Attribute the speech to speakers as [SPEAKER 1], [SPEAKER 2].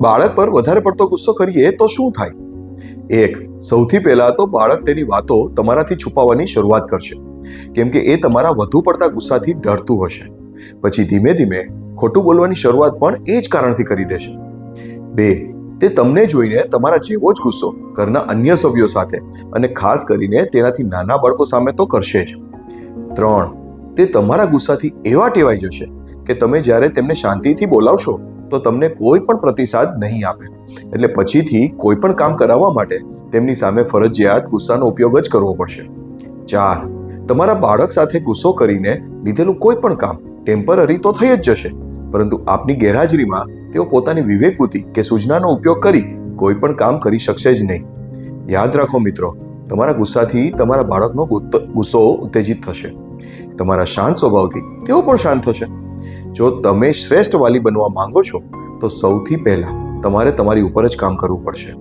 [SPEAKER 1] બાળક પર વધારે પડતો ગુસ્સો કરીએ તો શું થાય? એક, સૌથી પહેલા તો બાળક તેની વાતો તમારાથી છુપાવવાની શરૂઆત કરશે, કેમ કે એ તમારા વધુ પડતા ગુસ્સાથી ડરતું હશે. પછી ધીમે ધીમે ખોટું બોલવાની શરૂઆત પણ એ જ કારણથી કરી દેશે. 2, તે તમને જોઈને તમારા જેવો જ ગુસ્સો ઘરના અન્ય સભ્યો સાથે અને ખાસ કરીને તેનાથી નાના બાળકો સામે તો કરશે જ. 3, તે તમારા ગુસ્સાથી એવા ટેવાઈ જશે કે તમે જ્યારે તેમને શાંતિથી બોલાવશો તો તમને કોઈ પણ પ્રતિસાદ નહીં આપે. એટલે પછીથી કોઈ પણ કામ કરાવવા માટે તેમની સામે ફરજિયાત ગુસ્સાનો ઉપયોગ જ કરવો પડશે. 4, તમારા બાળક સાથે ગુસ્સો કરીને લીધેલું કોઈ પણ કામ ટેમ્પરરી તો થઈ જ જશે, પરંતુ આપની ગેરહાજરીમાં તેઓ પોતાની વિવેક બુદ્ધિ કે સૂચનાનો ઉપયોગ કરી કોઈ પણ કામ કરી શકશે જ નહીં. યાદ રાખો મિત્રો, તમારા ગુસ્સાથી તમારા બાળકનો ગુસ્સો ઉત્તેજિત થશે. તમારા શાંત સ્વભાવથી તેઓ પણ શાંત થશે. જો તમે શ્રેષ્ઠ વાલી બનવા માંગો છો તો સૌથી પહેલા તમારે તમારી ઉપર જ કામ કરવું પડશે.